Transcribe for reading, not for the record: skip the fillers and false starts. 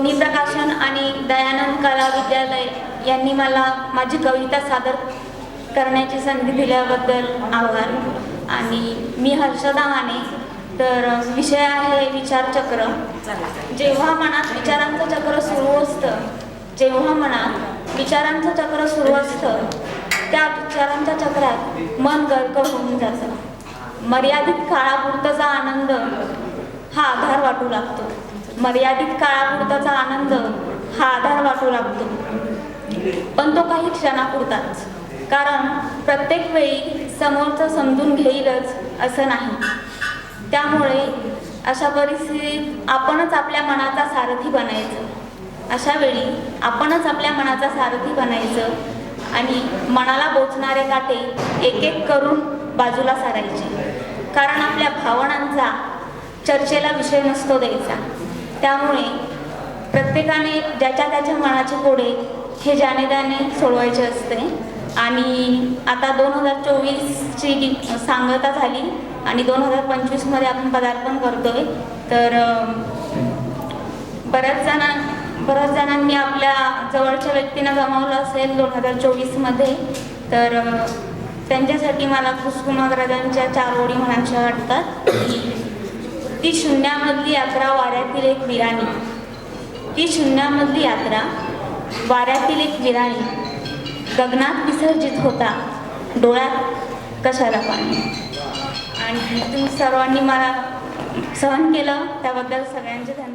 ध्वनी प्रकाशन आणि दयानंद कला विद्यालय यांनी मला माझी कविता सादर करण्याची संधी दिल्याबद्दल आभार। आणि मी हर्षदा माने। तर विषय आहे विचारचक्र। जेव्हा मनात विचारांचं चक्र सुरू असतं, त्या विचारांच्या चक्रात मन गर्क होऊन जातं। मर्यादित काळापुरताचा आनंद हा आधार वाटू लागतो। पण तो काही क्षणापुरताच, कारण प्रत्येक वेळी समोरचं समजून घेईलच असं नाही। त्यामुळे अशा परिस्थितीत आपणच आपल्या मनाचा सारथी बनायचं आणि मनाला बोचणारे काटे एक एक करून बाजूला सारायचे, कारण आपल्या भावनांचा चर्चेला विषय नसतो द्यायचा। त्यामुळे प्रत्येकाने ज्याच्या त्याच्या मनाचे कोडे हे ज्याने सोडवायचे असते। आणि आता 2024ची सांगता झाली आणि 2025 मध्ये आपण पदार्पण करतोय। तर बऱ्याच जणांनी आपल्या जवळच्या व्यक्तींना गमावलं असेल 2024 मध्ये। तर त्यांच्यासाठी मला कुसुमाग्रजांच्या 4 ओळी म्हणायच्या वाटतात। ती शून्यामधली यात्रा वाऱ्यातील एक विराणी, गगनात विसर्जित होता, डोळ्यात कशाला पाणी। आणि तुम्ही सर्वांनी मला सहन केलं त्याबद्दल सगळ्यांचे धन्यवाद।